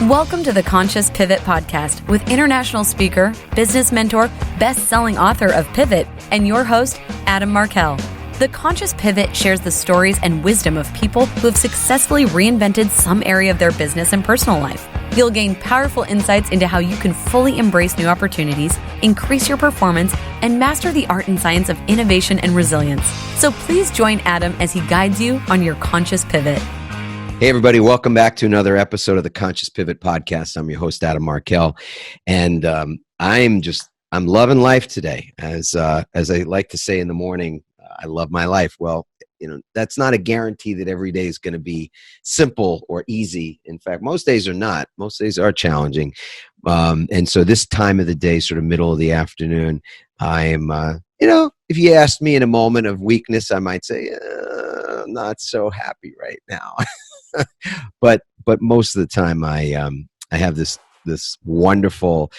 Welcome to the Conscious Pivot Podcast with international speaker, business mentor, best-selling author of Pivot, and your host, Adam Markel. The Conscious Pivot shares the stories and wisdom of people who have successfully reinvented some area of their business and personal life. You'll gain powerful insights into how you can fully embrace new opportunities, increase your performance, and master the art and science of innovation and resilience. So please join Adam as he guides you on your conscious pivot. Hey, everybody. Welcome back to another episode of the Conscious Pivot Podcast. I'm your host, Adam Markel, and I'm loving life today. As I like to say in the morning, I love my life. Well, that's not a guarantee that every day is going to be simple or easy. In fact, most days are not. Most days are challenging. And so this time of the day, sort of middle of the afternoon, I'm, if you asked me in a moment of weakness, I might say, I'm not so happy right now. but most of the time I have this wonderful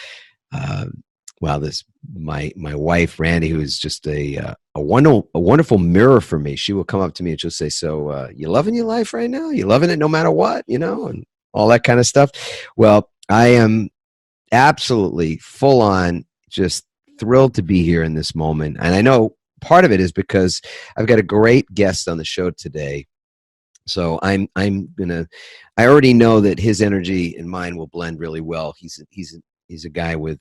my wife Randy, who is just a wonderful mirror for me. She will come up to me and she'll say, "So you loving your life right now? You loving it no matter what, and all that kind of stuff." Well, I am absolutely full on just thrilled to be here in this moment, and I know part of it is because I've got a great guest on the show today. So I already know that his energy and mine will blend really well. He's a guy with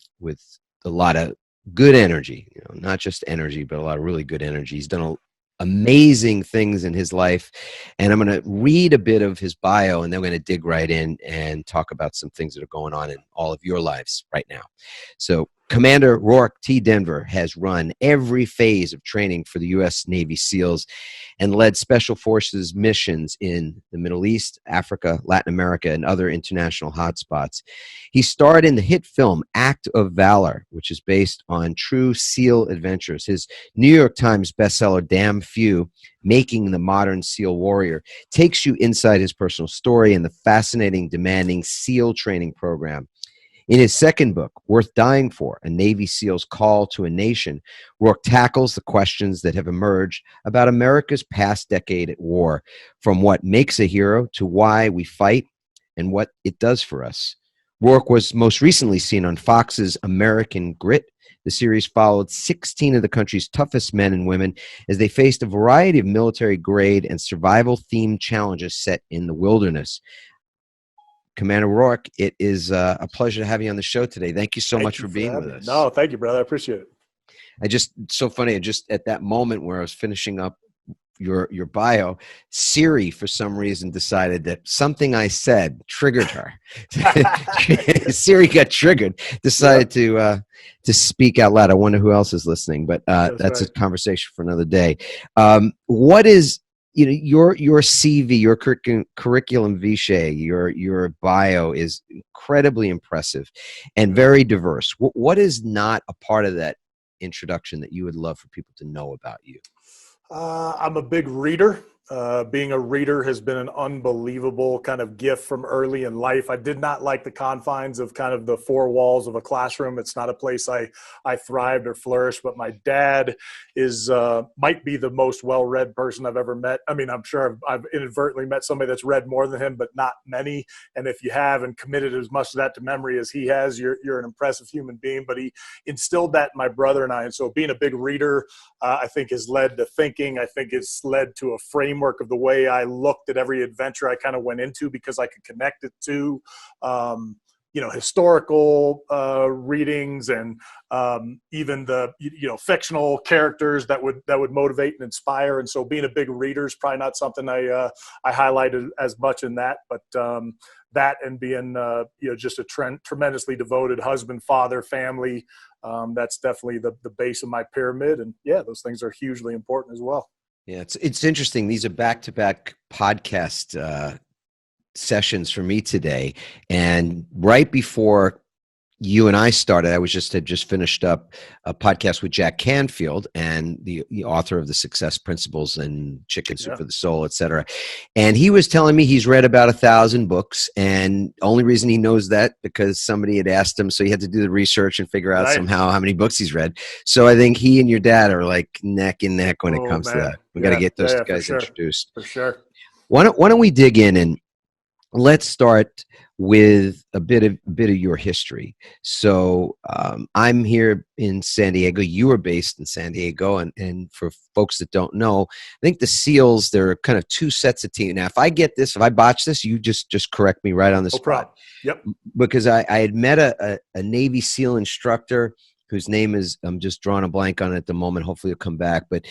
a lot of good energy, not just energy, but a lot of really good energy. He's done amazing things in his life, and I'm going to read a bit of his bio, and then we're going to dig right in and talk about some things that are going on in all of your lives right now. So Commander Rorke Denver has run every phase of training for the U.S. Navy SEALs and led Special Forces missions in the Middle East, Africa, Latin America, and other international hotspots. He starred in the hit film Act of Valor, which is based on true SEAL adventures. His New York Times bestseller, Damn Few, Making the Modern SEAL Warrior, takes you inside his personal story and the fascinating, demanding SEAL training program. In his second book, Worth Dying For, A Navy SEAL's Call to a Nation, Rorke tackles the questions that have emerged about America's past decade at war, from what makes a hero to why we fight and what it does for us. Rorke was most recently seen on Fox's American Grit. The series followed 16 of the country's toughest men and women as they faced a variety of military-grade and survival-themed challenges set in the wilderness. Commander Rorke, it is a pleasure to have you on the show today. Thank you so much for being with us. No, thank you, brother. I appreciate it. It's so funny. Just at that moment where I was finishing up your bio, Siri, for some reason, decided that something I said triggered her. Siri got triggered, decided to speak out loud. I wonder who else is listening, but that's right. A conversation for another day. What is your CV, your curriculum vitae, your bio is incredibly impressive and very diverse. What is not a part of that introduction that you would love for people to know about you? I'm a big reader. Being a reader has been an unbelievable kind of gift from early in life. I did not like the confines of kind of the four walls of a classroom. It's not a place I thrived or flourished, but my dad might be the most well-read person I've ever met. I mean, I'm sure I've inadvertently met somebody that's read more than him, but not many. And if you have and committed as much of that to memory as he has, you're an impressive human being. But he instilled that in my brother and I. And so being a big reader, I think has led to thinking. I think it's led to a framework of the way I looked at every adventure I kind of went into, because I could connect it to, historical readings and even the, fictional characters that would motivate and inspire. And so being a big reader is probably not something I highlighted as much in that, but that and being, just a tremendously devoted husband, father, family, that's definitely the base of my pyramid. And yeah, those things are hugely important as well. Yeah, it's interesting. These are back-to-back podcast sessions for me today. And right before you and I started, I had just finished up a podcast with Jack Canfield, and the author of The Success Principles and Chicken Soup for the Soul, etc. And he was telling me he's read about 1,000 books, and only reason he knows that because somebody had asked him, so he had to do the research and figure out somehow how many books he's read. So I think he and your dad are like neck and neck when it comes to that. We got to get those guys introduced. For sure. Why don't we dig in and let's start with a bit of your history. So I'm here in San Diego. You are based in San Diego, and for folks that don't know, I think the SEALs, there are kind of two sets of teams. Now, if I botch this, you just correct me right on the No spot. problem. Yep. Because I had met a Navy SEAL instructor whose name is, I'm just drawing a blank on it at the moment. Hopefully, it'll come back. But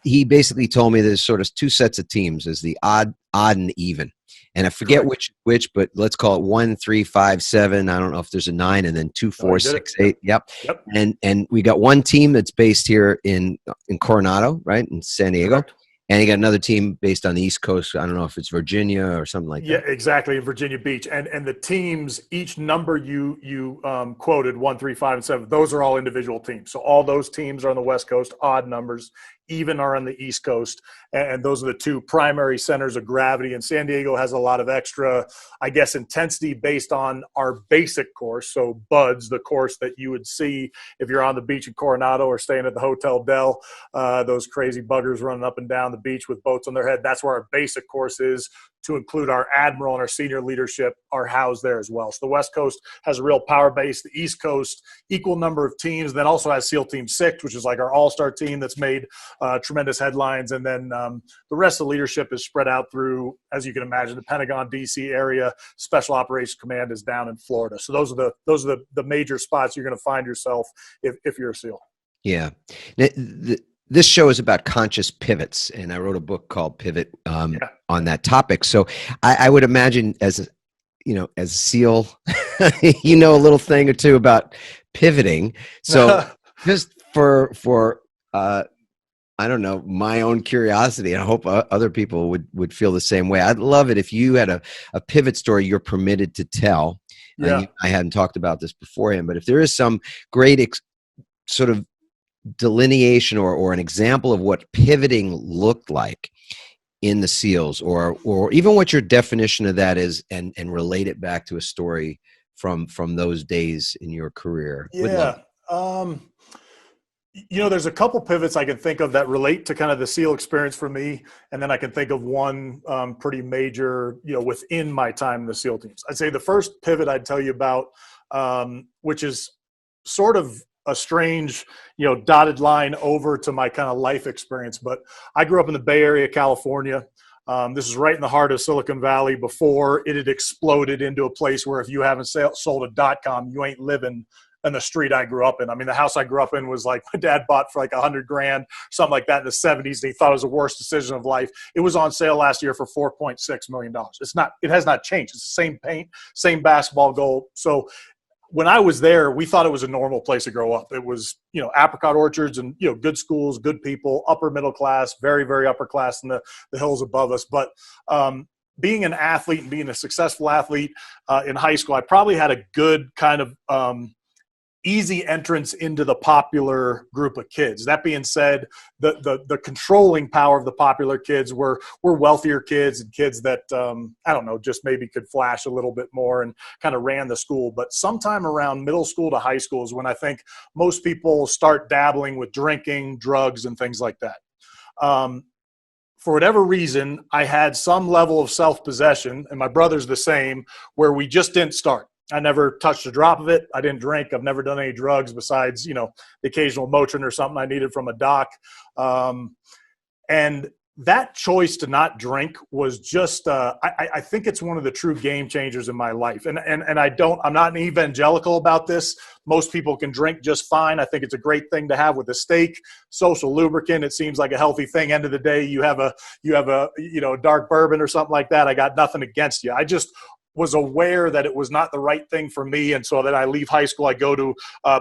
he basically told me there's sort of two sets of teams: there's the odd and even. And I forget which, but let's call it 1, 3, 5, 7. I don't know if there's a 9, and then 2, 4, 6, 8. Yep. And we got one team that's based here in Coronado, right, in San Diego. Correct. And you got another team based on the East Coast. I don't know if it's Virginia or something like that. Yeah, exactly, in Virginia Beach. And the teams, each number you quoted, 1, 3, 5, and 7, those are all individual teams. So all those teams are on the West Coast, odd numbers, even are on the East Coast. And those are the two primary centers of gravity. And San Diego has a lot of extra, I guess, intensity based on our basic course. So BUDS, the course that you would see if you're on the beach in Coronado or staying at the Hotel Del, those crazy buggers running up and down the beach with boats on their head. That's where our basic course is, to include our admiral and our senior leadership are housed there as well. So the West Coast has a real power base. The East Coast, equal number of teams, then also has SEAL Team 6, which is like our all-star team that's made tremendous headlines. And then the rest of the leadership is spread out through, as you can imagine, the Pentagon, D.C. area. Special Operations Command is down in Florida. So those are the major spots you're going to find yourself if you're a SEAL. Yeah. This show is about conscious pivots, and I wrote a book called Pivot on that topic. So I would imagine as a SEAL, you know a little thing or two about pivoting. So just for I don't know, my own curiosity, and I hope other people would feel the same way. I'd love it if you had a pivot story you're permitted to tell. I hadn't talked about this beforehand, but if there is some great sort of delineation or an example of what pivoting looked like in the SEALs, or even what your definition of that is, and relate it back to a story from those days in your career. There's a couple pivots I can think of that relate to kind of the SEAL experience for me, and then I can think of one pretty major, within my time in the SEAL teams. I'd say the first pivot I'd tell you about, which is sort of a strange, dotted line over to my kind of life experience. But I grew up in the Bay Area, California. This is right in the heart of Silicon Valley before it had exploded into a place where if you haven't sold a .com, you ain't living in the street I grew up in. I mean, the house I grew up in was like my dad bought for like $100,000, something like that in the 70s. And he thought it was the worst decision of life. It was on sale last year for $4.6 million. It has not changed. It's the same paint, same basketball goal. So when I was there, we thought it was a normal place to grow up. It was, apricot orchards and, good schools, good people, upper middle class, very, very upper class in the hills above us. But being an athlete and being a successful athlete in high school, I probably had a good kind of easy entrance into the popular group of kids. That being said, the controlling power of the popular kids were wealthier kids and kids that, just maybe could flash a little bit more and kind of ran the school. But sometime around middle school to high school is when I think most people start dabbling with drinking, drugs, and things like that. For whatever reason, I had some level of self-possession, and my brother's the same, where we just didn't start. I never touched a drop of it. I didn't drink. I've never done any drugs besides, the occasional Motrin or something I needed from a doc. And that choice to not drink was just, I think it's one of the true game changers in my life. And I'm not an evangelical about this. Most people can drink just fine. I think it's a great thing to have with a steak, social lubricant. It seems like a healthy thing. End of the day, you have a dark bourbon or something like that. I got nothing against you. I just was aware that it was not the right thing for me. And so that I leave high school, I go to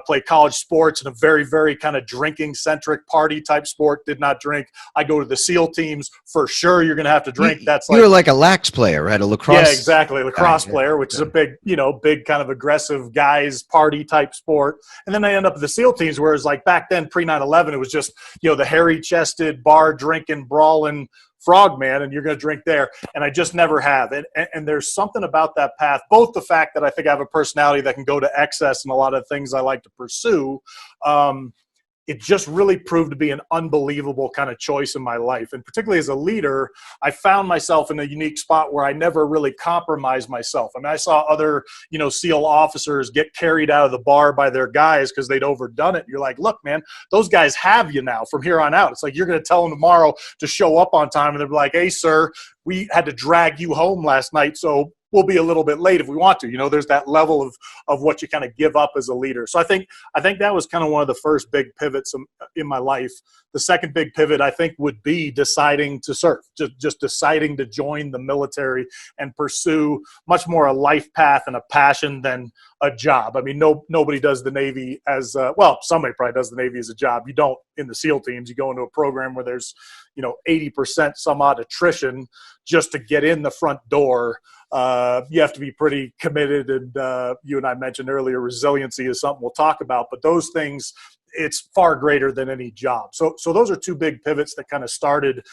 play college sports in a very, very kind of drinking-centric party type sport, did not drink. I go to the SEAL teams. For sure, you're going to have to drink. You were like a lax player, right? A lacrosse. Yeah, exactly. Lacrosse player, which is a big kind of aggressive guys party type sport. And then I end up at the SEAL teams, whereas like back then, pre 9/11, it was just, the hairy-chested, bar drinking, brawling frogman, and you're going to drink there. And I just never have. And there's something about that path, both the fact that I think I have a personality that can go to excess in a lot of things I like to pursue, it just really proved to be an unbelievable kind of choice in my life. And particularly as a leader, I found myself in a unique spot where I never really compromised myself. I mean, I saw other, SEAL officers get carried out of the bar by their guys because they'd overdone it. And you're like, look, man, those guys have you now from here on out. It's like you're going to tell them tomorrow to show up on time, and they'll be like, hey, sir, we had to drag you home last night, so we'll be a little bit late if we want to. There's that level of what you kind of give up as a leader. So I think that was kind of one of the first big pivots in my life. The second big pivot, I think, would be deciding to serve, just deciding to join the military and pursue much more a life path and a passion than a job. I mean, nobody does the Navy as well, somebody probably does the Navy as a job. You don't in the SEAL teams. You go into a program where there's 80% some odd attrition just to get in the front door. You have to be pretty committed, and you and I mentioned earlier, resiliency is something we'll talk about, but those things, it's far greater than any job. So those are two big pivots that kind of started,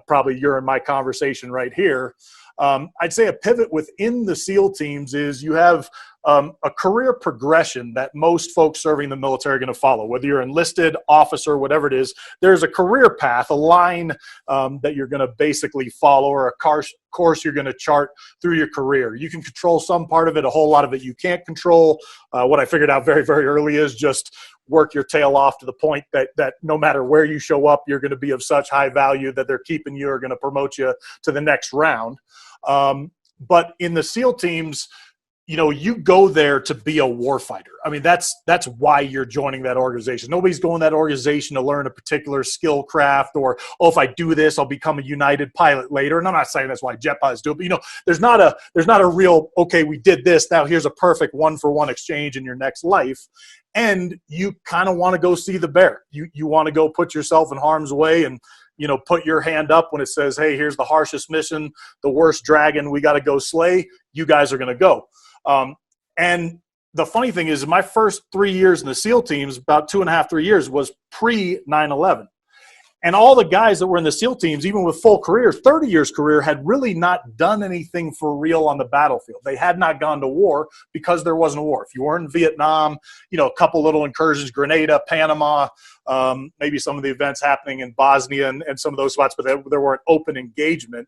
probably your and my conversation right here. I'd say a pivot within the SEAL teams is you have a career progression that most folks serving the military are going to follow. Whether you're enlisted, officer, whatever it is, there's a career path, a line that you're going to basically follow, or a course you're going to chart through your career. You can control some part of it, a whole lot of it you can't control. What I figured out very, very early is just work your tail off to the point that no matter where you show up, you're going to be of such high value that they're keeping you or going to promote you to the next round. But in the SEAL teams, you go there to be a warfighter. I mean, that's why you're joining that organization. Nobody's going to that organization to learn a particular skill craft, or, if I do this, I'll become a United pilot later. And I'm not saying that's why jet pilots do it, but there's not a real, okay, we did this, now here's a perfect one-for-one exchange in your next life. And you kind of want to go see the bear. You want to go put yourself in harm's way and, put your hand up when it says, hey, here's the harshest mission, the worst dragon we got to go slay. You guys are going to go. And the funny thing is, my first 3 years in the SEAL teams, about 2.5, 3 years, was pre 9/11. And all the guys that were in the SEAL teams, even with full career, 30 years career, had really not done anything for real on the battlefield. They had not gone to war because there wasn't a war. If you were in Vietnam, a couple little incursions, Grenada, Panama, maybe some of the events happening in Bosnia and some of those spots, but there weren't open engagement.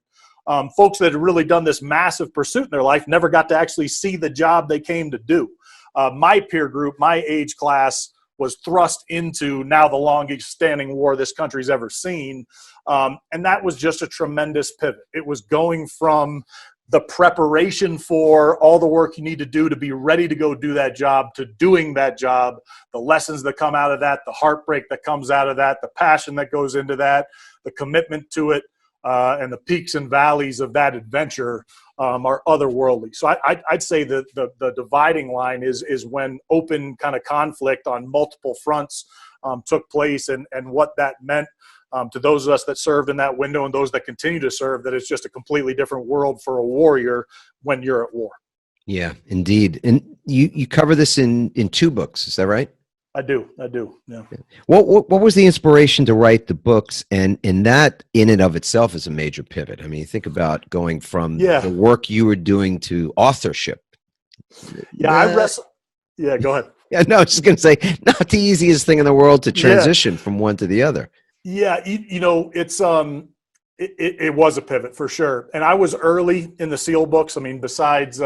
Folks that had really done this massive pursuit in their life never got to actually see the job they came to do. My peer group, my age class, was thrust into now the longest standing war this country's ever seen. And that was just a tremendous pivot. It was going from the preparation for all the work you need to do to be ready to go do that job, to doing that job, the lessons that come out of that, the heartbreak that comes out of that, the passion that goes into that, the commitment to it, and the peaks and valleys of that adventure are otherworldly. So I'd say that the dividing line is when open kind of conflict on multiple fronts took place, and what that meant to those of us that served in that window and those that continue to serve, that it's just a completely different world for a warrior when you're at war. Yeah, indeed. And you cover this in 2 books, is that right? I do. Yeah. What was the inspiration to write the books? And that in and of itself is a major pivot. I mean, think about going from the work you were doing to authorship. Yeah, Yeah, go ahead. Yeah, no, I was just going to say, not the easiest thing in the world to transition from one to the other. Yeah, it's it was a pivot for sure. And I was early in the SEAL books. I mean, besides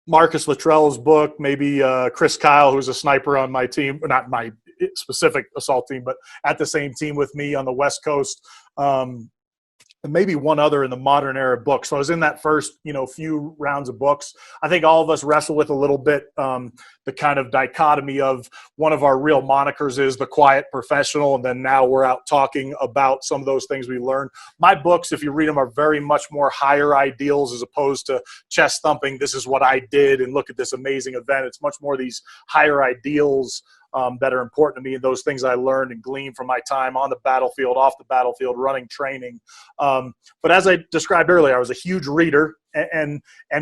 Marcus Luttrell's book, maybe Chris Kyle, who's a sniper on my team, not my specific assault team, but at the same team with me on the West Coast, and maybe one other in the modern era book. So I was in that first, few rounds of books. I think all of us wrestle with a little bit the kind of dichotomy of one of our real monikers is the quiet professional, and then now we're out talking about some of those things we learned. My books, if you read them, are very much more higher ideals as opposed to chest thumping, this is what I did, and look at this amazing event. It's much more these higher ideals that are important to me, and those things I learned and gleaned from my time on the battlefield, off the battlefield, running training. But as I described earlier, I was a huge reader, and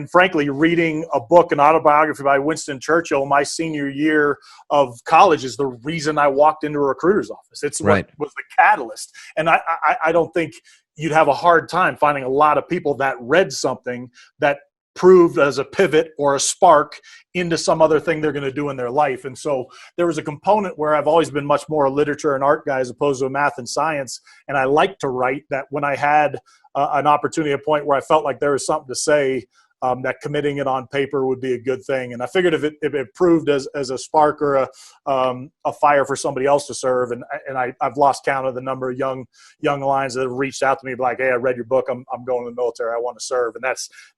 frankly, reading a book, an autobiography by Winston Churchill, my senior year of college is the reason I walked into a recruiter's office. It's what was the catalyst. And I don't think you'd have a hard time finding a lot of people that read something that proved as a pivot or a spark into some other thing they're going to do in their life. And so there was a component where I've always been much more a literature and art guy as opposed to a math and science. And I like to write, that when I had an opportunity, a point where I felt like there was something to say, that committing it on paper would be a good thing. And I figured if it proved as a spark or a fire for somebody else to serve, and I've lost count of the number of young Lions that have reached out to me like, hey, I read your book, I'm going to the military, I want to serve. And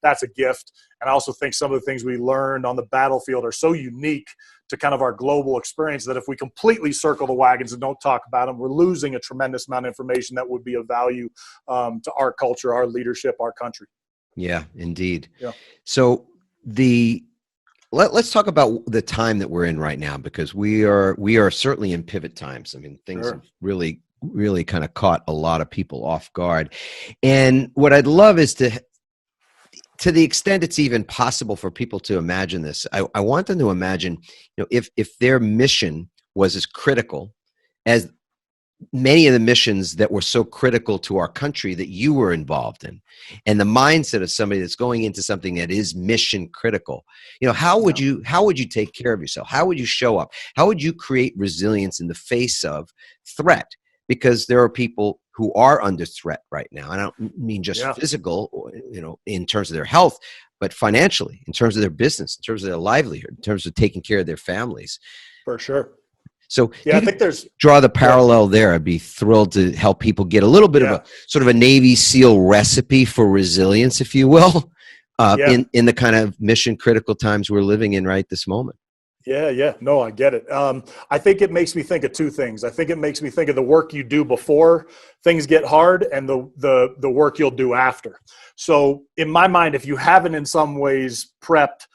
that's a gift. And I also think some of the things we learned on the battlefield are so unique to kind of our global experience that if we completely circle the wagons and don't talk about them, we're losing a tremendous amount of information that would be of value to our culture, our leadership, our country. Yeah, indeed. Yeah. So let's talk about the time that we're in right now, because we are certainly in pivot times. I mean, things have really kind of caught a lot of people off guard. And what I'd love is to the extent it's even possible for people to imagine this, I want them to imagine, if their mission was as critical as many of the missions that were so critical to our country that you were involved in, and the mindset of somebody that's going into something that is mission critical. How would you take care of yourself? How would you show up? How would you create resilience in the face of threat? Because there are people who are under threat right now. And I don't mean just physical, in terms of their health, but financially, in terms of their business, in terms of their livelihood, in terms of taking care of their families. For sure. So I think there's draw the parallel there. I'd be thrilled to help people get a little bit of a sort of a Navy SEAL recipe for resilience, if you will, in the kind of mission critical times we're living in right this moment. Yeah. No, I get it. I think it makes me think of two things. I think it makes me think of the work you do before things get hard and the work you'll do after. So in my mind, if you haven't in some ways prepped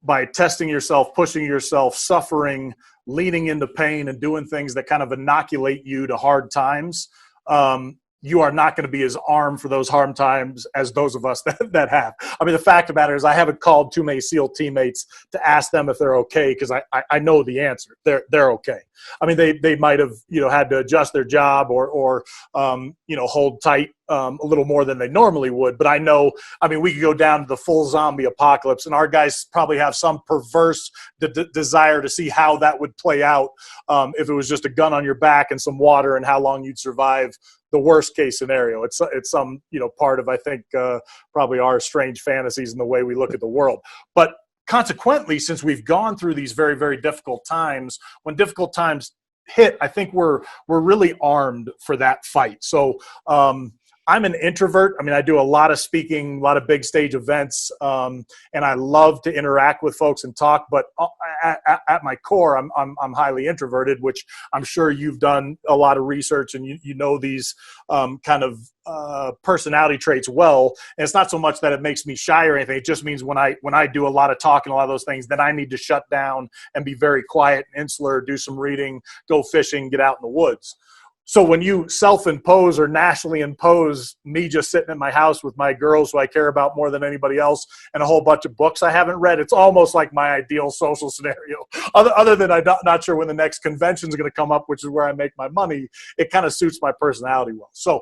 by testing yourself, pushing yourself, suffering, leaning into pain, and doing things that kind of inoculate you to hard times, you are not going to be as armed for those hard times as those of us that have. I mean, the fact of the matter is I haven't called too many SEAL teammates to ask them if they're okay, because I know the answer. They're okay. I mean, they might have had to adjust their job or hold tight a little more than they normally would. But I know, we could go down to the full zombie apocalypse, and our guys probably have some perverse desire to see how that would play out if it was just a gun on your back and some water, and how long you'd survive the worst case scenario. It's some part of, I think, probably our strange fantasies and the way we look at the world. But consequently, since we've gone through these very, very difficult times, when difficult times hit, I think we're really armed for that fight. So I'm an introvert. I do a lot of speaking, a lot of big stage events, and I love to interact with folks and talk. But at my core, I'm highly introverted, which I'm sure you've done a lot of research, and you know these kind of personality traits well. And it's not so much that it makes me shy or anything. It just means when I do a lot of talking, a lot of those things, then I need to shut down and be very quiet and insular, do some reading, go fishing, get out in the woods. So when you self-impose or nationally impose me just sitting in my house with my girls who I care about more than anybody else and a whole bunch of books I haven't read, it's almost like my ideal social scenario. Other than I'm not sure when the next convention is going to come up, which is where I make my money, it kind of suits my personality well. So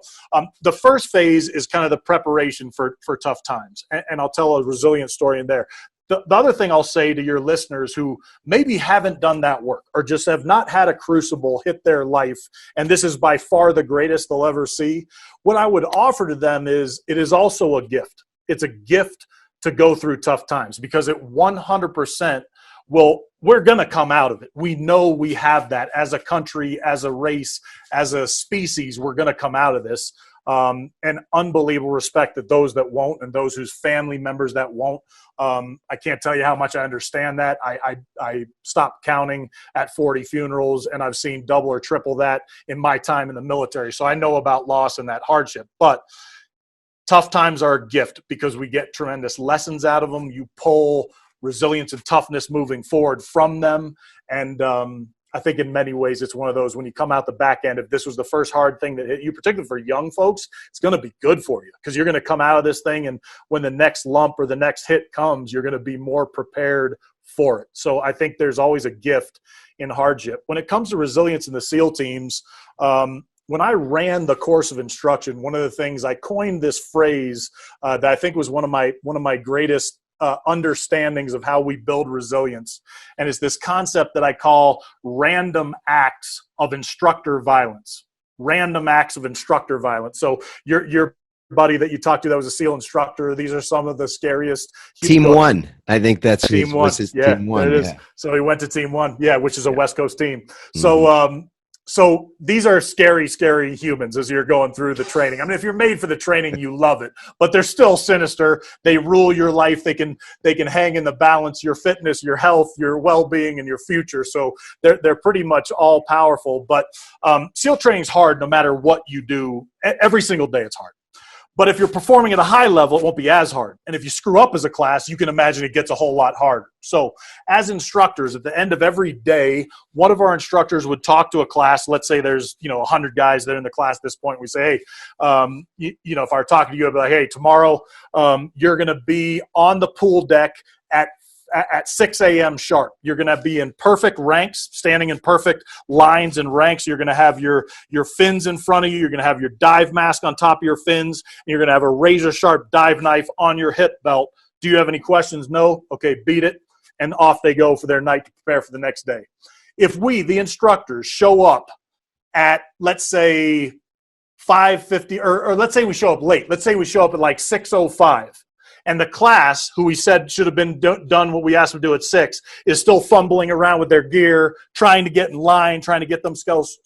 the first phase is kind of the preparation for tough times. And I'll tell a resilient story in there. The other thing I'll say to your listeners who maybe haven't done that work or just have not had a crucible hit their life, and this is by far the greatest they'll ever see, what I would offer to them is it is also a gift. It's a gift to go through tough times, because it 100% we're going to come out of it. We know we have that as a country, as a race, as a species. We're going to come out of this. And unbelievable respect to those that won't and those whose family members that won't. I can't tell you how much I understand that. I stopped counting at 40 funerals, and I've seen double or triple that in my time in the military. So I know about loss and that hardship. But tough times are a gift because we get tremendous lessons out of them. You pull resilience and toughness moving forward from them. And I think in many ways it's one of those, when you come out the back end, if this was the first hard thing that hit you, particularly for young folks, it's going to be good for you because you're going to come out of this thing, and when the next lump or the next hit comes, you're going to be more prepared for it. So I think there's always a gift in hardship. When it comes to resilience in the SEAL teams, when I ran the course of instruction, one of the things I coined this phrase that I think was one of my greatest understandings of how we build resilience, and it's this concept that I call random acts of instructor violence. Random acts of instructor violence. So your buddy that you talked to that was a SEAL instructor, these are some of the scariest. Team One. I think that's Team One. was his Yeah, Team One. there it is. Yeah. So he went to Team One, which is a West Coast team. Mm-hmm. So these are scary, scary humans as you're going through the training. I mean, if you're made for the training, you love it, but they're still sinister. They rule your life. They can hang in the balance, your fitness, your health, your well-being, and your future. So they're pretty much all powerful. But SEAL training's hard no matter what you do. Every single day it's hard. But if you're performing at a high level, it won't be as hard. And if you screw up as a class, you can imagine it gets a whole lot harder. So as instructors, at the end of every day, one of our instructors would talk to a class. Let's say there's 100 guys that are in the class at this point. We say, hey, if I were talking to you, I'd be like, hey, tomorrow you're going to be on the pool deck at 6 a.m. sharp. You're going to be in perfect ranks, standing in perfect lines and ranks. You're going to have your fins in front of you. You're going to have your dive mask on top of your fins. And you're going to have a razor sharp dive knife on your hip belt. Do you have any questions? No? Okay, beat it. And off they go for their night to prepare for the next day. If we, the instructors, show up at, let's say, 5:50, or let's say we show up late. Let's say we show up at like 6:05. And the class, who we said should have been done what we asked them to do at 6, is still fumbling around with their gear, trying to get in line, trying to get themselves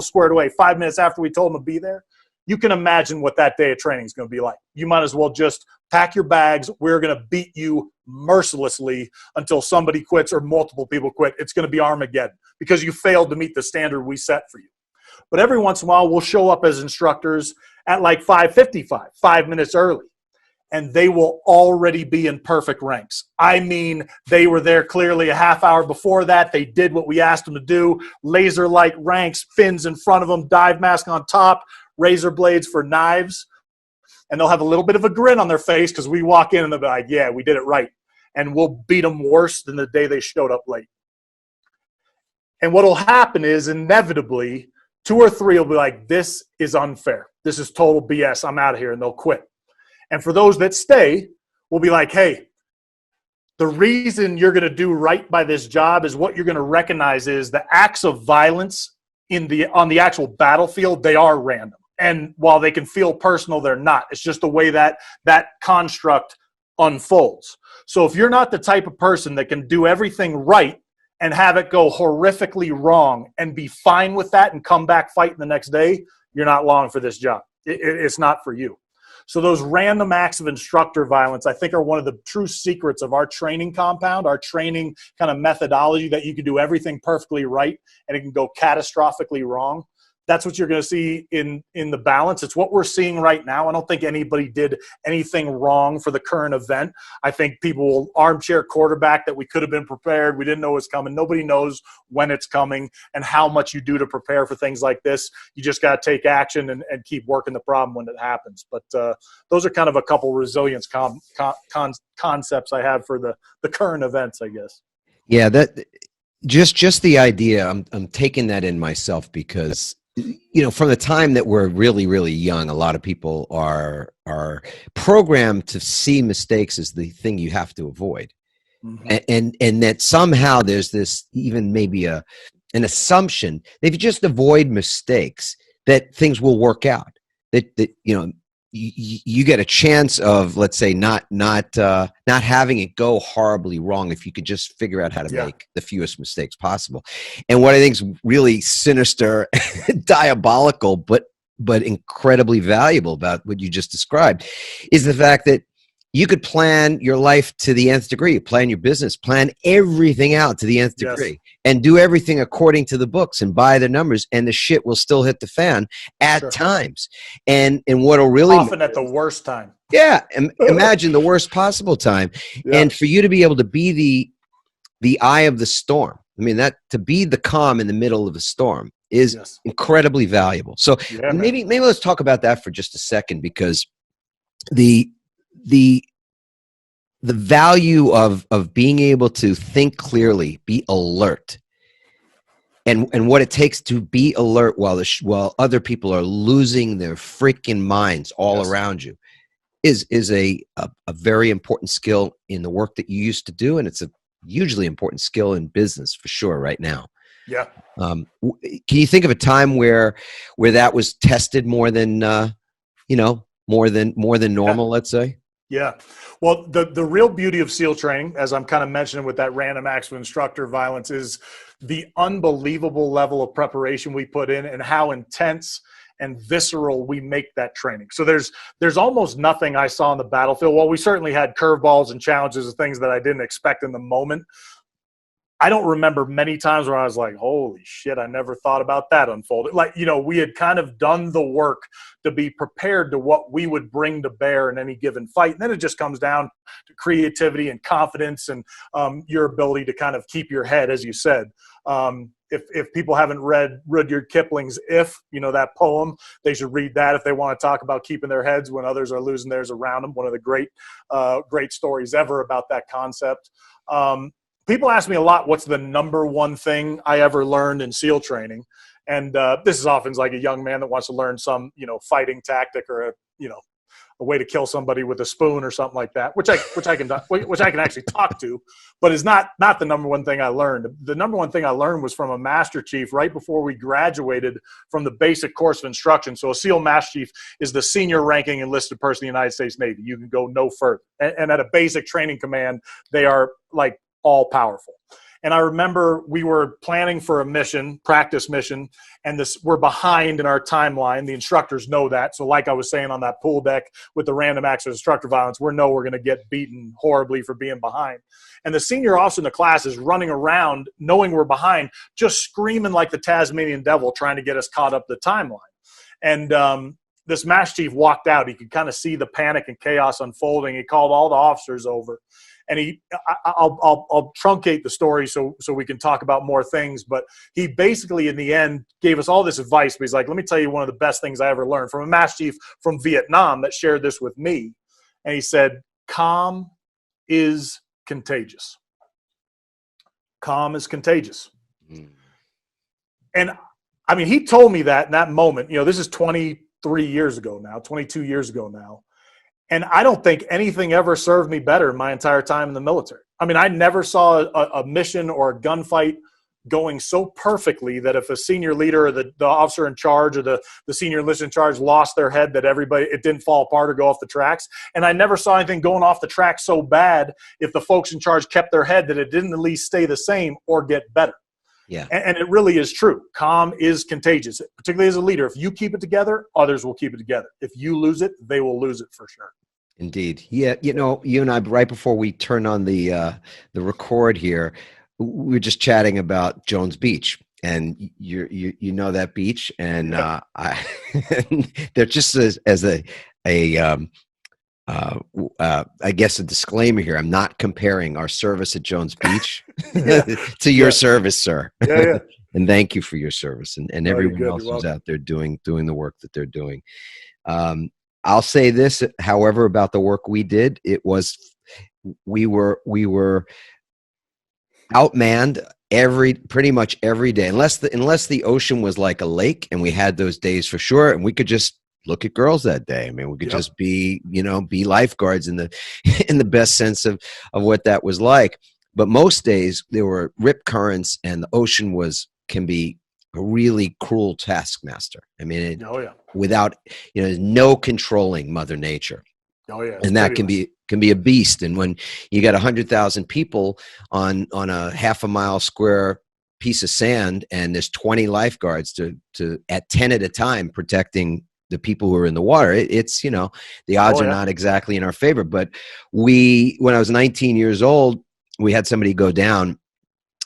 squared away 5 minutes after we told them to be there. You can imagine what that day of training is going to be like. You might as well just pack your bags. We're going to beat you mercilessly until somebody quits or multiple people quit. It's going to be Armageddon because you failed to meet the standard we set for you. But every once in a while, we'll show up as instructors at like 5:55, 5 minutes early. And they will already be in perfect ranks. I mean, they were there clearly a half hour before that. They did what we asked them to do. Laser-like ranks, fins in front of them, dive mask on top, razor blades for knives. And they'll have a little bit of a grin on their face because we walk in and they'll be like, yeah, we did it right. And we'll beat them worse than the day they showed up late. And what will happen is inevitably 2 or 3 will be like, this is unfair. This is total BS. I'm out of here. And they'll quit. And for those that stay, we'll be like, hey, the reason you're going to do right by this job is what you're going to recognize is the acts of violence on the actual battlefield, they are random. And while they can feel personal, they're not. It's just the way that construct unfolds. So if you're not the type of person that can do everything right and have it go horrifically wrong and be fine with that and come back fighting the next day, you're not long for this job. It's not for you. So those random acts of instructor violence, I think, are one of the true secrets of our training compound, our training kind of methodology, that you can do everything perfectly right and it can go catastrophically wrong. That's what you're going to see in the balance. It's what we're seeing right now. I don't think anybody did anything wrong for the current event. I think people will armchair quarterback that we could have been prepared. We didn't know it was coming. Nobody knows when it's coming and how much you do to prepare for things like this. You just got to take action and keep working the problem when it happens. But those are kind of a couple resilience concepts I have for the current events, I guess. Yeah, that just the idea. I'm taking that in myself because, from the time that we're really, really young, a lot of people are programmed to see mistakes as the thing you have to avoid. Mm-hmm. And that somehow there's this, even maybe an assumption that if you just avoid mistakes, that things will work out. That you get a chance of, let's say, not having it go horribly wrong if you could just figure out how to make the fewest mistakes possible. And what I think is really sinister, diabolical, but incredibly valuable about what you just described is the fact that you could plan your life to the nth degree, plan your business, plan everything out to the nth degree, and do everything according to the books and by the numbers, and the shit will still hit the fan at times. And what'll really often at the worst time. Yeah, imagine the worst possible time, and for you to be able to be the eye of the storm. I mean, that to be the calm in the middle of a storm is incredibly valuable. So maybe let's talk about that for just a second, because the value of being able to think clearly, be alert, and what it takes to be alert while other people are losing their freaking minds all around you is a very important skill in the work that you used to do, and it's a hugely important skill in business for sure right now. Yeah. Can you think of a time where that was tested more than more than normal, let's say? Yeah. Well, the real beauty of SEAL training, as I'm kind of mentioning with that random acts of instructor violence, is the unbelievable level of preparation we put in and how intense and visceral we make that training. So there's almost nothing I saw on the battlefield. Well, we certainly had curveballs and challenges and things that I didn't expect in the moment. I don't remember many times where I was like, holy shit, I never thought about that unfolding. Like, we had kind of done the work to be prepared to what we would bring to bear in any given fight. And then it just comes down to creativity and confidence and your ability to kind of keep your head, as you said. If people haven't read Rudyard Kipling's If, that poem, they should read that if they want to talk about keeping their heads when others are losing theirs around them. One of the great stories ever about that concept. People ask me a lot, what's the number one thing I ever learned in SEAL training? And this is often like a young man that wants to learn some, fighting tactic or a way to kill somebody with a spoon or something like that, which I can actually talk to, but is not the number one thing I learned. The number one thing I learned was from a master chief right before we graduated from the basic course of instruction. So a SEAL master chief is the senior ranking enlisted person in the United States Navy. You can go no further. And at a basic training command, they are like all powerful. And I remember we were planning for a practice mission, and we're behind in our timeline. The instructors know that. So like I was saying on that pool deck with the random acts of instructor violence, we're going to get beaten horribly for being behind. And the senior officer in the class is running around knowing we're behind, just screaming like the Tasmanian devil, trying to get us caught up the timeline. And this master chief walked out. He could kind of see the panic and chaos unfolding. He called all the officers over. And I'll truncate the story so we can talk about more things. But he basically, in the end, gave us all this advice. But he's like, let me tell you one of the best things I ever learned from a master chief from Vietnam that shared this with me. And he said, calm is contagious. Calm is contagious. Mm. And I mean, he told me that in that moment. This is 23 years ago now, 22 years ago now. And I don't think anything ever served me better in my entire time in the military. I mean, I never saw a mission or a gunfight going so perfectly that if a senior leader or the officer in charge or the senior enlisted in charge lost their head, that it didn't fall apart or go off the tracks. And I never saw anything going off the track so bad if the folks in charge kept their head that it didn't at least stay the same or get better. Yeah. And it really is true. Calm is contagious, particularly as a leader. If you keep it together, others will keep it together. If you lose it, they will lose it for sure. Indeed. Yeah. You and I, right before we turn on the record here, we were just chatting about Jones Beach, and you know that beach, and yeah. They're just as I guess a disclaimer here. I'm not comparing our service at Jones Beach to your service, sir. Yeah. And thank you for your service, and everyone else who's out there doing the work that they're doing. I'll say this, however, about the work we did. It was we were outmanned pretty much every day, unless the ocean was like a lake, and we had those days for sure, and we could just look at girls that day. I mean, we could just be lifeguards in the best sense of what that was like. But most days there were rip currents, and the ocean can be a really cruel taskmaster. I mean, without no controlling Mother Nature. Oh yeah, and that can be a beast. And when you got 100,000 people on a half a mile square piece of sand, and there's 20 lifeguards to at 10 at a time protecting the people who are in the water, it's the odds are not exactly in our favor. But when I was 19 years old, we had somebody go down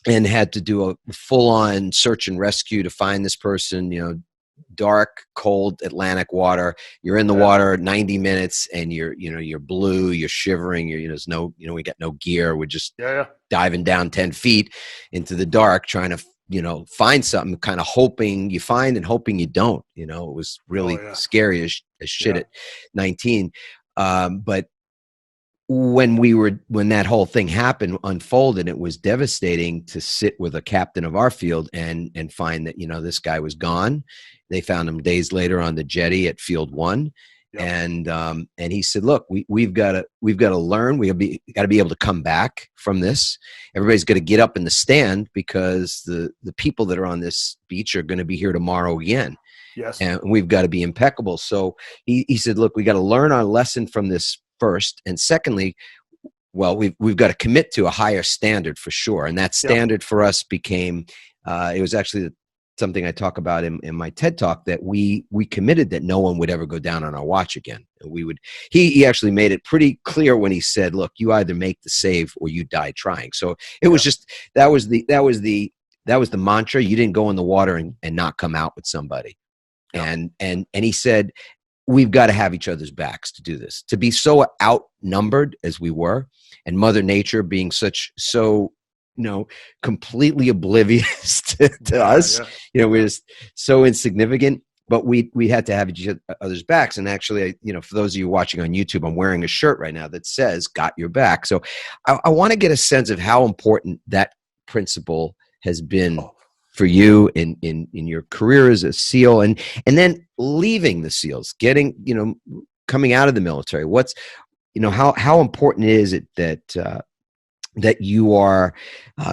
and had to do a full-on search and rescue to find this person. Dark, cold Atlantic water. You're in the water 90 minutes, and you're blue, you're shivering. We got no gear. We're just diving down 10 feet into the dark, trying to find something, kind of hoping you find and hoping you don't. It was really scary as shit at 19. But when that whole thing unfolded, it was devastating to sit with a captain of our field and find that, this guy was gone. They found him days later on the jetty at Field 1. Yep. And he said, look, we've got to learn. We got to be able to come back from this. Everybody's got to get up in the stand, because the people that are on this beach are going to be here tomorrow again. Yes. And we've got to be impeccable. So he said, look, we got to learn our lesson from this first. And secondly, well, we've got to commit to a higher standard for sure. And that standard for us became, it was actually something I talk about in my TED Talk, that we committed that no one would ever go down on our watch again. He actually made it pretty clear when he said, look, you either make the save or you die trying. So it was just, that was the mantra. You didn't go in the water and not come out with somebody. Yeah. And he said, we've got to have each other's backs to do this, to be so outnumbered as we were, and Mother Nature being so completely oblivious to us. Yeah. We're just so insignificant, but we had to have each other's backs. And actually, for those of you watching on YouTube, I'm wearing a shirt right now that says "Got Your Back." So I want to get a sense of how important that principle has been for you in your career as a SEAL, and then leaving the SEALs, coming out of the military. What's, how important is it that you are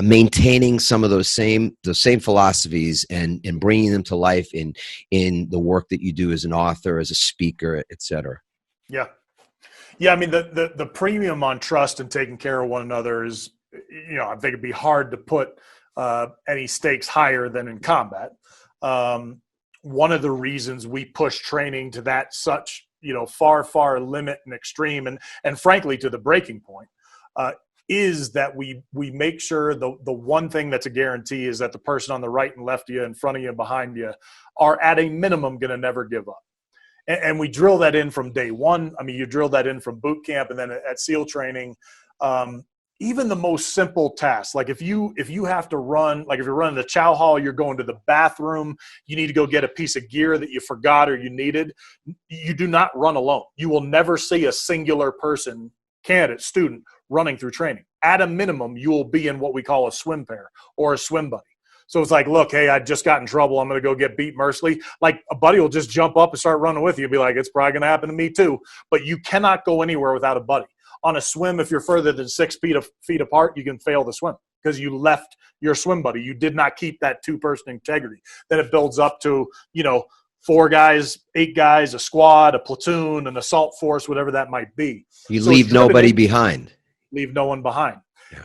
maintaining some of those same philosophies and bringing them to life in the work that you do as an author, as a speaker, et cetera? Yeah. I mean, the premium on trust and taking care of one another is, I think it'd be hard to put any stakes higher than in combat. One of the reasons we push training to that such, far limit and extreme, and frankly to the breaking point, is that we make sure the one thing that's a guarantee is that the person on the right and left of you, in front of you, behind you, are at a minimum going to never give up. And we drill that in from day one. I mean, you drill that in from boot camp, and then at SEAL training. Even the most simple tasks, like if you have to run, like if you're running the chow hall, you're going to the bathroom, you need to go get a piece of gear that you forgot or you needed, you do not run alone. You will never see a singular person, candidate, student, running through training. At a minimum, you will be in what we call a swim pair or a swim buddy. So it's like, look, hey, I just got in trouble. I'm going to go get beat mercilessly. Like, a buddy will just jump up and start running with you and be like, it's probably going to happen to me too. But you cannot go anywhere without a buddy. On a swim, if you're further than 6 feet apart, you can fail the swim because you left your swim buddy. You did not keep that two-person integrity. Then it builds up to, 4 guys, 8 guys, a squad, a platoon, an assault force, whatever that might be. You leave nobody behind. Leave no one behind.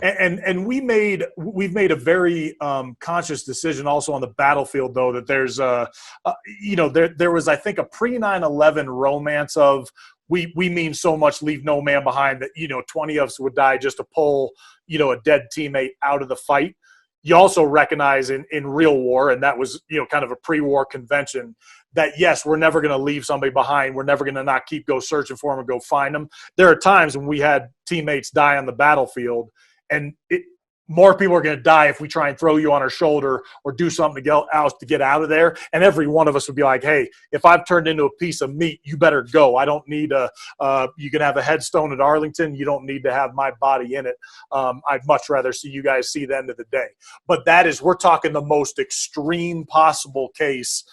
Yeah. And we've made a very conscious decision also on the battlefield, though, that there's there was, I think, a pre 9/11 romance of we mean so much, leave no man behind, that 20 of us would die just to pull a dead teammate out of the fight. You also recognize in real war, and that was kind of a pre-war convention, that yes, we're never going to leave somebody behind. We're never going to not go searching for them and go find them. There are times when we had teammates die on the battlefield, and more people are going to die if we try and throw you on our shoulder or do something else to get out of there. And every one of us would be like, hey, if I've turned into a piece of meat, you better go. I don't need you can have a headstone at Arlington. You don't need to have my body in it. I'd much rather see you guys see the end of the day. But we're talking the most extreme possible case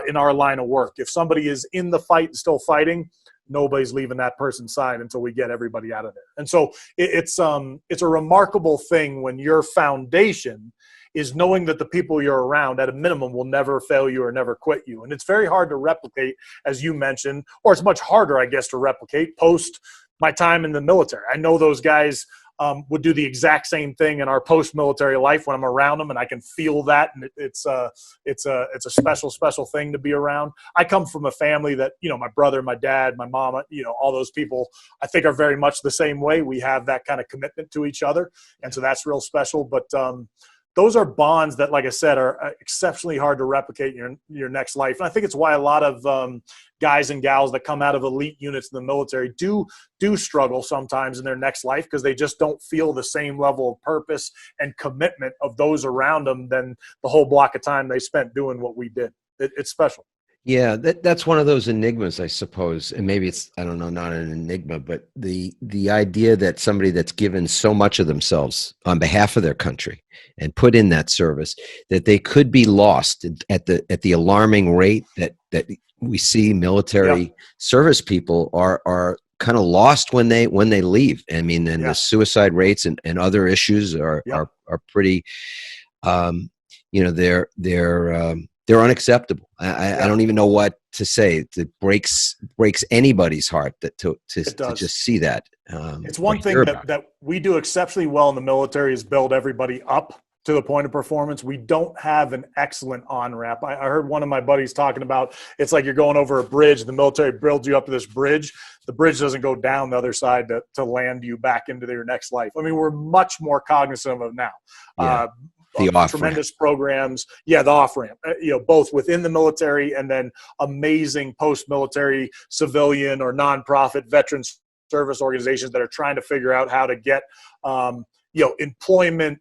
in our line of work. If somebody is in the fight and still fighting, nobody's leaving that person's side until we get everybody out of there. And so it's a remarkable thing when your foundation is knowing that the people you're around at a minimum will never fail you or never quit you. And it's very hard to replicate, as you mentioned, or it's much harder, I guess, to replicate post my time in the military. I know those guys would do the exact same thing in our post-military life when I'm around them, and I can feel that, and it's a special thing to be around. I come from a family that, my brother, my dad, my mom, all those people, I think, are very much the same way. We have that kind of commitment to each other, and so that's real special. But those are bonds that, like I said, are exceptionally hard to replicate in your next life. And I think it's why a lot of guys and gals that come out of elite units in the military do struggle sometimes in their next life, because they just don't feel the same level of purpose and commitment of those around them than the whole block of time they spent doing what we did. It's special. Yeah, that's one of those enigmas, I suppose. And maybe it's, I don't know, not an enigma, but the idea that somebody that's given so much of themselves on behalf of their country and put in that service, that they could be lost at the alarming rate that we see Yeah, military service people are kind of lost when they leave. I mean, and the yeah, suicide rates and other issues are yep, pretty, um, they're unacceptable. I yeah. don't even know what to say. It breaks anybody's heart It to does. just see that, It's or one hear thing about it. that we do exceptionally well in the military is build everybody up to the point of performance. We don't have an excellent on ramp. I heard one of my buddies talking about it's like you're going over a bridge. The military builds you up to this bridge. The bridge doesn't go down the other side to land you back into your next life. I mean, we're much more cognizant of now. Yeah, the off ramp. Tremendous programs. Yeah, the off ramp, both within the military and then amazing post-military civilian or nonprofit veterans service organizations that are trying to figure out how to get employment,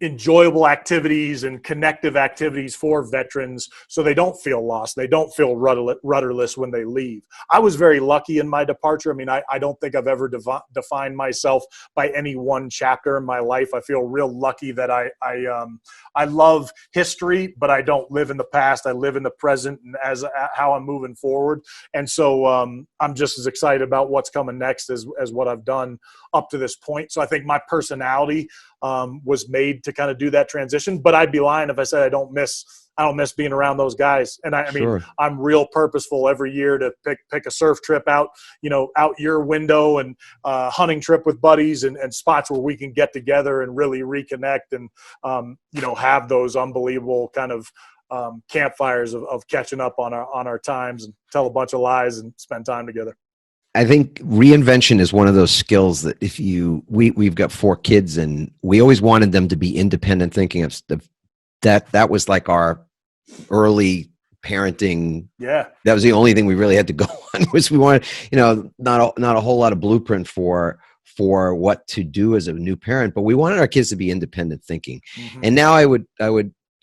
enjoyable activities and connective activities for veterans so they don't feel lost. They don't feel rudderless when they leave. I was very lucky in my departure. I mean, I don't think I've ever defined myself by any one chapter in my life. I feel real lucky that I love history, but I don't live in the past. I live in the present and as how I'm moving forward. And so I'm just as excited about what's coming next as what I've done up to this point. So I think my personality was made to kind of do that transition, but I'd be lying if I said I don't miss being around those guys. And I mean, Sure. I'm real purposeful every year to pick a surf trip out your window and hunting trip with buddies and spots where we can get together and really reconnect and, have those unbelievable kind of campfires of catching up on our times and tell a bunch of lies and spend time together. I think reinvention is one of those skills that we've got 4 kids and we always wanted them to be independent thinking of that was like our early parenting. Yeah. That was the only thing we really had to go on was we wanted, not a whole lot of blueprint for what to do as a new parent, but we wanted our kids to be independent thinking. Mm-hmm. And now I would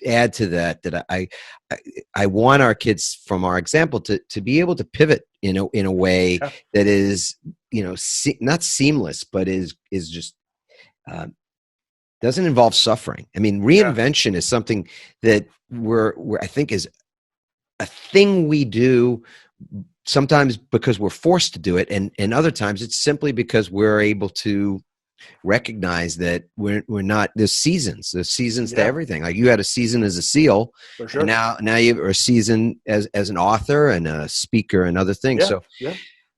add to that I want our kids from our example to be able to pivot in a way that is not seamless but is just doesn't involve suffering. I mean, reinvention is something that we're I think is a thing we do sometimes because we're forced to do it, and other times it's simply because we're able to recognize that we're not. There's seasons to everything. Like you had a season as a SEAL, for sure. And now you have a season as an author and a speaker and other things.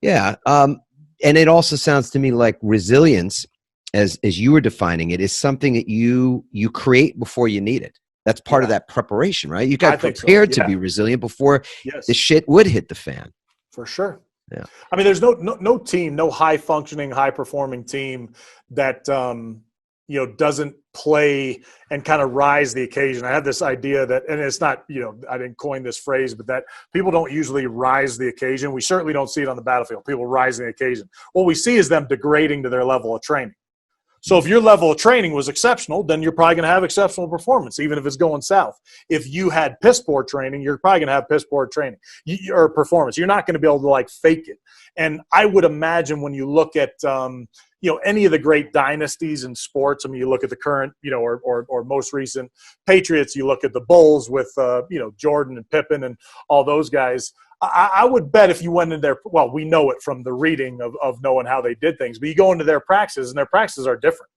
And it also sounds to me like resilience, as you were defining it, is something that you create before you need it. That's part of that preparation, right? You got prepared to be resilient before the shit would hit the fan. For sure. Yeah. I mean, there's no team, no high functioning, high performing team that, doesn't play and kind of rise the occasion. I have this idea that, and it's not, I didn't coin this phrase, but that people don't usually rise the occasion. We certainly don't see it on the battlefield. People rising the occasion. What we see is them degrading to their level of training. So if your level of training was exceptional, then you're probably going to have exceptional performance, even if it's going south. If you had piss poor training, you're probably going to have piss poor training or performance. You're not going to be able to fake it. And I would imagine when you look at, any of the great dynasties in sports, I mean, you look at the current, or most recent Patriots, you look at the Bulls with, Jordan and Pippen and all those guys. I would bet if you went in there, well, we know it from the reading of knowing how they did things, but you go into their practices and their practices are different.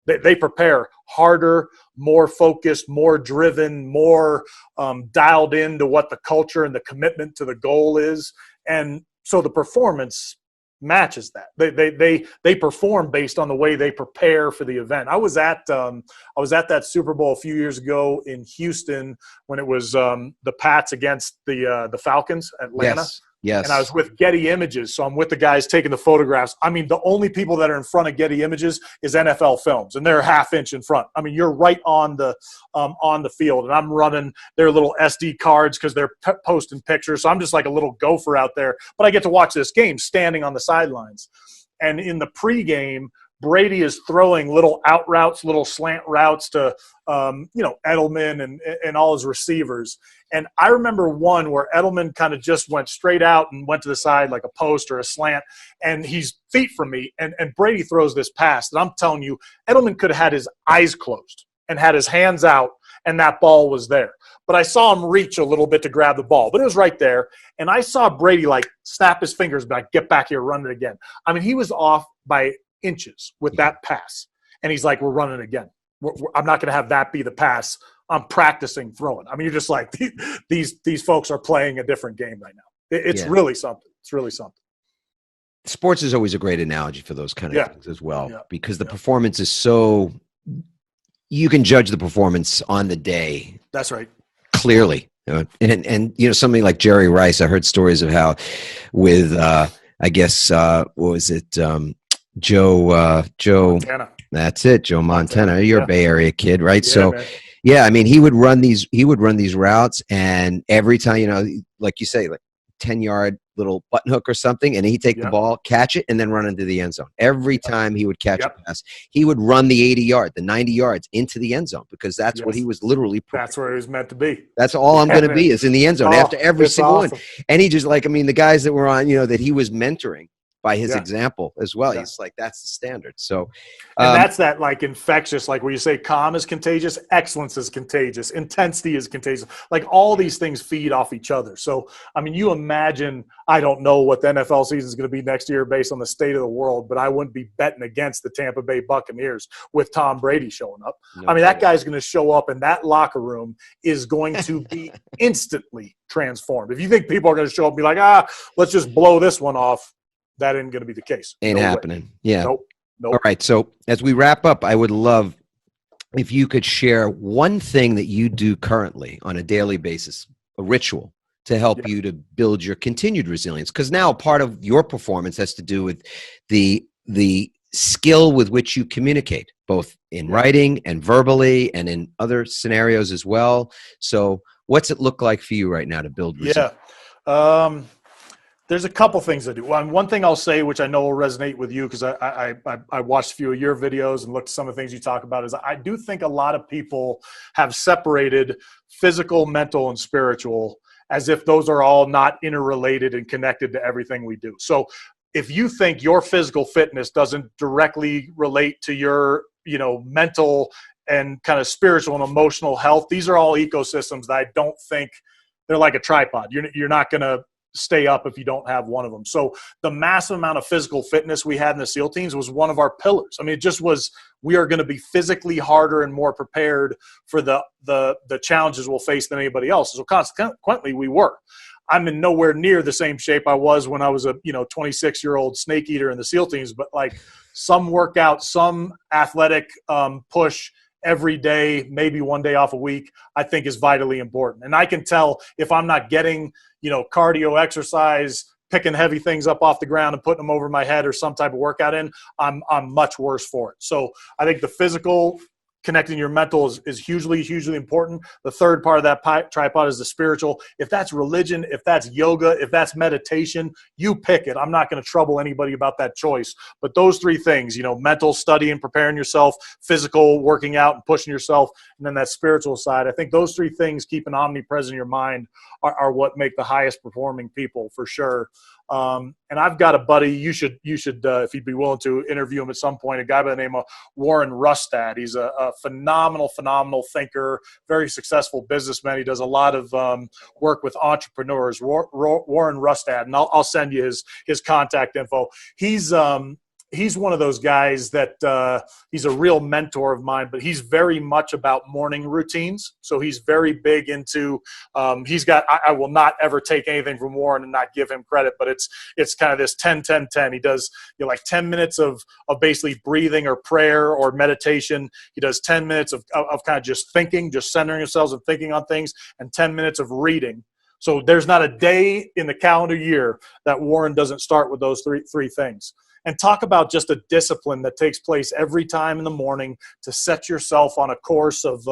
They prepare harder, more focused, more driven, more dialed into what the culture and the commitment to the goal is. And so the performance matches that. They perform based on the way they prepare for the event. I was at that Super Bowl a few years ago in Houston when it was the Pats against the Falcons, Atlanta. Yes. And I was with Getty Images, so I'm with the guys taking the photographs. I mean, the only people that are in front of Getty Images is NFL Films, and they're a half inch in front. I mean, you're right on the field, and I'm running their little SD cards because they're posting pictures. So I'm just like a little gopher out there, but I get to watch this game standing on the sidelines. And in the pregame, Brady is throwing little out routes, little slant routes to, Edelman and all his receivers. And I remember one where Edelman kind of just went straight out and went to the side like a post or a slant, and he's feet from me, and Brady throws this pass that I'm telling you, Edelman could have had his eyes closed and had his hands out, and that ball was there. But I saw him reach a little bit to grab the ball, but it was right there. And I saw Brady like snap his fingers back, get back here, run it again. I mean, he was off by inches with that pass. And he's like, we're running again. I'm not going to have that be the pass. I'm practicing throwing. I mean, you're just like, these folks are playing a different game right now. It's really something. It's really something. Sports is always a great analogy for those kind of things as well, because the performance is so – you can judge the performance on the day. That's right. Clearly. And something like Jerry Rice, I heard stories of how with, what was it? Joe Montana. That's it. Joe Montana. You're a Bay Area kid, right? Yeah, so, man. I mean, he would run these routes, and every time, like you say, like 10-yard little button hook or something, and he'd take the ball, catch it, and then run into the end zone. Every time he would catch a pass, he would run the the 90 yards into the end zone, because that's what he was literally. That's where he was meant to be. That's all I'm going to be, is in the end zone after every single one. And he just the guys that were on, that he was mentoring by his example as well. He's like, that's the standard. So, and that's that like infectious, like where you say calm is contagious, excellence is contagious, intensity is contagious. Like all these things feed off each other. So, I mean, you imagine, I don't know what the NFL season is going to be next year based on the state of the world, but I wouldn't be betting against the Tampa Bay Buccaneers with Tom Brady showing up. No, I mean, that guy's going to show up, and that locker room is going to be instantly transformed. If you think people are going to show up and be like, let's just blow this one off, that ain't going to be the case. Ain't happening. Way. Yeah. Nope. All right. So as we wrap up, I would love if you could share one thing that you do currently on a daily basis, a ritual to help you to build your continued resilience. Because now part of your performance has to do with the skill with which you communicate, both in writing and verbally and in other scenarios as well. So what's it look like for you right now to build resilience? There's a couple things I do. One thing I'll say, which I know will resonate with you, because I watched a few of your videos and looked at some of the things you talk about, is I do think a lot of people have separated physical, mental, and spiritual as if those are all not interrelated and connected to everything we do. So if you think your physical fitness doesn't directly relate to your, mental and kind of spiritual and emotional health, these are all ecosystems that I don't think they're like a tripod. You're not going to stay up if you don't have one of them. So the massive amount of physical fitness we had in the SEAL teams was one of our pillars. I mean, it just was, we are going to be physically harder and more prepared for the challenges we'll face than anybody else. So consequently, we were. I'm in nowhere near the same shape I was when I was a 26-year-old snake eater in the SEAL teams, but like some workout, some athletic push every day, maybe one day off a week, I think is vitally important. And I can tell if I'm not getting, cardio exercise, picking heavy things up off the ground and putting them over my head or some type of workout in, I'm much worse for it. So I think the physical, connecting your mental is hugely, hugely important. The third part of that tripod is the spiritual. If that's religion, if that's yoga, if that's meditation, you pick it. I'm not going to trouble anybody about that choice. But those three things, mental, studying, preparing yourself, physical, working out and pushing yourself, and then that spiritual side, I think those three things, keeping omnipresent in your mind, are what make the highest performing people for sure. And I've got a buddy, you should if you'd be willing to interview him at some point, a guy by the name of Warren Rustad. He's a phenomenal thinker, very successful businessman. He does a lot of work with entrepreneurs, Warren Rustad, and I'll send you his contact info. He's one of those guys that he's a real mentor of mine, but he's very much about morning routines. So he's very big into I will not ever take anything from Warren and not give him credit, but it's kind of this 10-10-10. He does like 10 minutes of basically breathing or prayer or meditation. He does 10 minutes of kind of just thinking, just centering yourselves and thinking on things, and 10 minutes of reading. So there's not a day in the calendar year that Warren doesn't start with those three things. and talk about just a discipline that takes place every time in the morning to set yourself on a course of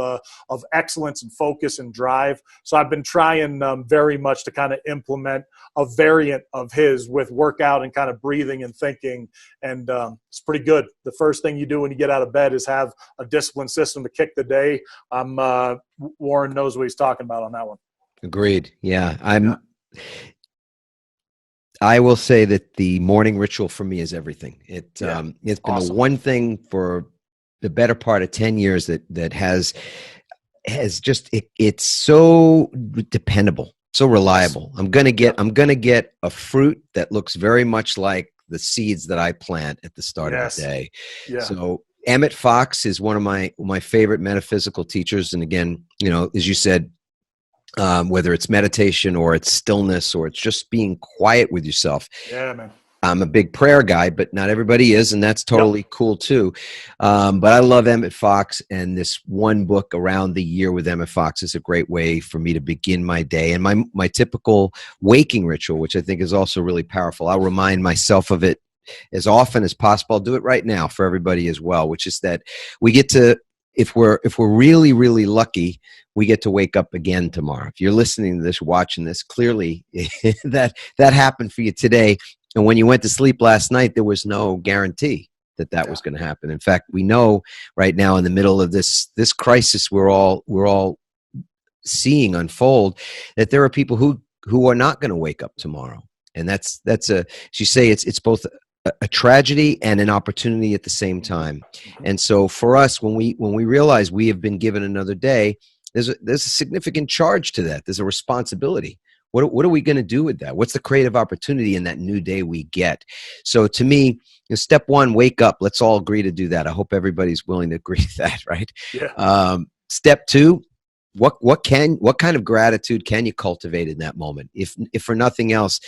excellence and focus and drive. So I've been trying very much to kind of implement a variant of his with workout and kind of breathing and thinking. And it's pretty good. The first thing you do when you get out of bed is have a discipline system to kick the day. Warren knows what he's talking about on that one. Agreed. Yeah. I will say that the morning ritual for me is everything. It's been awesome. The one thing for the better part of 10 years that has just, it's so dependable, so reliable. I'm going to get a fruit that looks very much like the seeds that I plant at the start of the day. Yeah. So Emmett Fox is one of my favorite metaphysical teachers. And again, as you said, whether it's meditation or it's stillness or it's just being quiet with yourself. Yeah, man. I'm a big prayer guy, but not everybody is, and that's totally cool too. But I love Emmett Fox, and this one book, Around the Year with Emmett Fox, is a great way for me to begin my day. And my typical waking ritual, which I think is also really powerful, I'll remind myself of it as often as possible. I'll do it right now for everybody as well, which is that we get to, if we're really, really lucky, we get to wake up again tomorrow. If you're listening to this, watching this, clearly that happened for you today. And when you went to sleep last night, there was no guarantee that was going to happen. In fact, we know right now in the middle of this crisis we're all seeing unfold, that there are people who are not going to wake up tomorrow. And that's as you say, it's both a tragedy and an opportunity at the same time. And so for us, when we realize we have been given another day, there's a significant charge to that. There's a responsibility. What are we going to do with that? What's the creative opportunity in that new day we get? So to me, step one, wake up. Let's all agree to do that. I hope everybody's willing to agree to that, right? Yeah. Step two, what kind of gratitude can you cultivate in that moment? If for nothing else,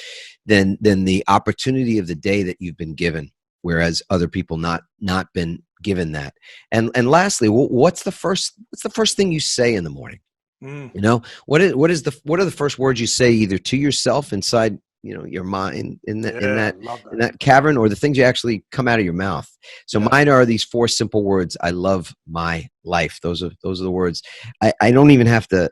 then the opportunity of the day that you've been given, whereas other people not been given that. And lastly, what's the first thing you say in the morning? What are the first words you say, either to yourself inside your mind in that cavern, or the things you actually come out of your mouth? So mine are these 4 simple words: I love my life. Those are the words. I don't even have to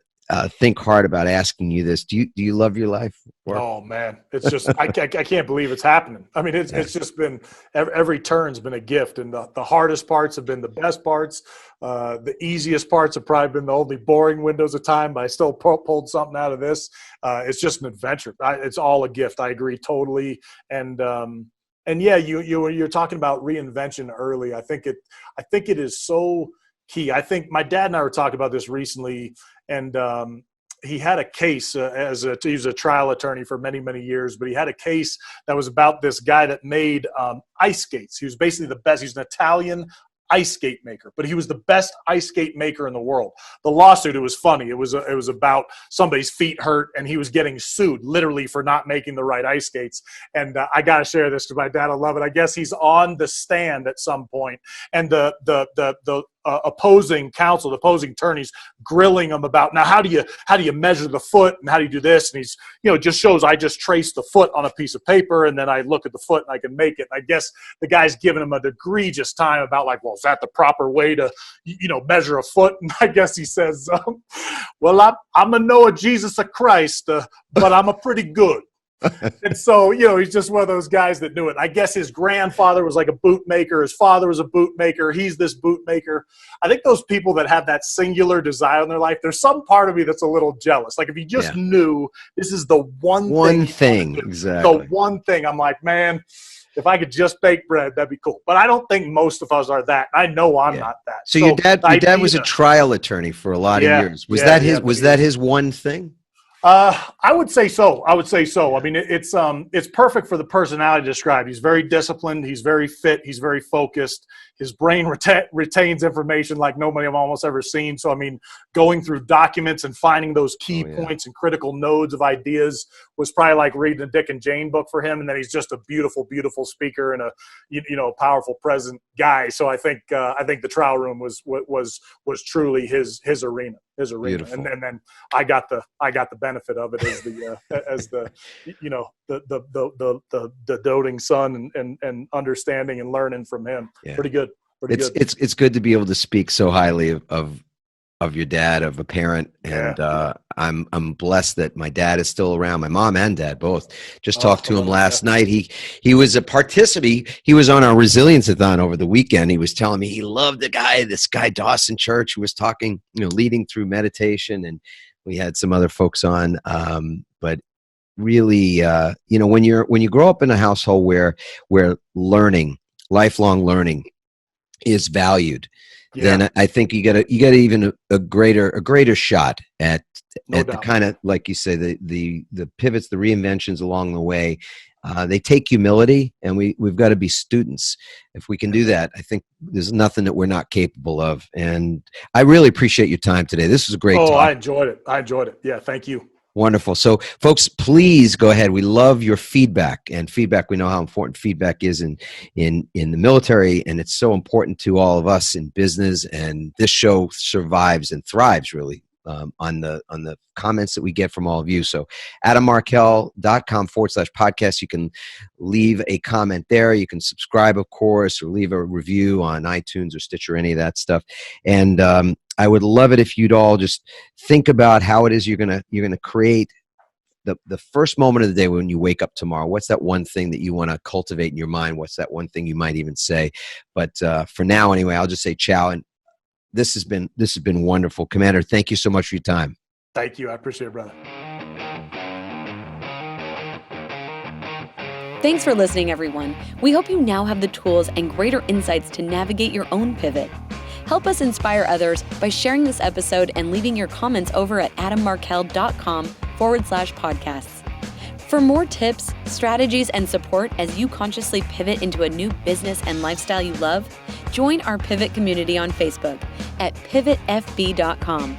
think hard about asking you this. Do you love your life? Oh man, it's just I can't believe it's happening. I mean, it's just been every turn's been a gift, and the hardest parts have been the best parts. The easiest parts have probably been the only boring windows of time, but I still pulled something out of this. It's just an adventure. It's all a gift. I agree totally. And yeah, you're talking about reinvention early. I think it is so key. I think my dad and I were talking about this recently, and he had a case he was a trial attorney for many, many years, but he had a case that was about this guy that made ice skates. He was basically the best. He's an Italian ice skate maker, but he was the best ice skate maker in the world. The lawsuit, it was funny. It was about somebody's feet hurt, and he was getting sued literally for not making the right ice skates. And I got to share this because my dad will love it. I guess he's on the stand at some point, and the opposing counsel, the opposing attorneys, grilling him about, now how do you measure the foot, and how do you do this? And he's just shows, I just trace the foot on a piece of paper, and then I look at the foot and I can make it. And I guess the guy's giving him an egregious time about, like, well, is that the proper way to measure a foot? And I guess he says, well, I'm a Noah Jesus of Christ, but I'm a pretty good. And so, he's just one of those guys that knew it. I guess his grandfather was like a boot maker. His father was a boot maker. He's this boot maker. I think those people that have that singular desire in their life, there's some part of me that's a little jealous. Like, if you just knew this is the one thing, exactly. The one thing, I'm like, man, if I could just bake bread, that'd be cool. But I don't think most of us are that. I know I'm not that. So your dad was a trial attorney for a lot of years. Was that his one thing? I would say so. I mean, it's perfect for the personality described. He's very disciplined. He's very fit. He's very focused. His brain retains information like nobody I've almost ever seen. So, I mean, going through documents and finding those key points and critical nodes of ideas was probably like reading a Dick and Jane book for him. And then he's just a beautiful, beautiful speaker and a powerful, present guy. So I think the trial room was truly his arena. as a reader. Beautiful. And then I got the benefit of it as the the doting son and understanding and learning from him. Yeah. Pretty good. It's good to be able to speak so highly of your dad, of a parent, and I'm blessed that my dad is still around. My mom and dad both. Just talked to him last night. He was a participant. He was on our resilience-a-thon over the weekend. He was telling me he loved this guy Dawson Church, who was talking, leading through meditation, and we had some other folks on. But really, when you grow up in a household where lifelong learning is valued, then I think you get even a greater shot at the kind of, like you say, the pivots, the reinventions along the way. They take humility, and we've got to be students. If we can do that, I think there's nothing that we're not capable of. And I really appreciate your time today. This was a great talk. I enjoyed it. Yeah, thank you. Wonderful. So, folks, please go ahead. We love your feedback, and feedback. We know how important feedback is in the military, and it's so important to all of us in business. And this show survives and thrives really on the comments that we get from all of you. So, adammarkel.com/podcast. You can leave a comment there. You can subscribe, of course, or leave a review on iTunes or Stitcher, any of that stuff. And I would love it if you'd all just think about how it is you're gonna create the first moment of the day when you wake up tomorrow. What's that one thing that you want to cultivate in your mind? What's that one thing you might even say? But for now, anyway, I'll just say ciao. And this has been wonderful, Commander. Thank you so much for your time. Thank you. I appreciate it, brother. Thanks for listening, everyone. We hope you now have the tools and greater insights to navigate your own pivot. Help us inspire others by sharing this episode and leaving your comments over at adammarkel.com/podcasts. For more tips, strategies, and support as you consciously pivot into a new business and lifestyle you love, join our Pivot community on Facebook at pivotfb.com.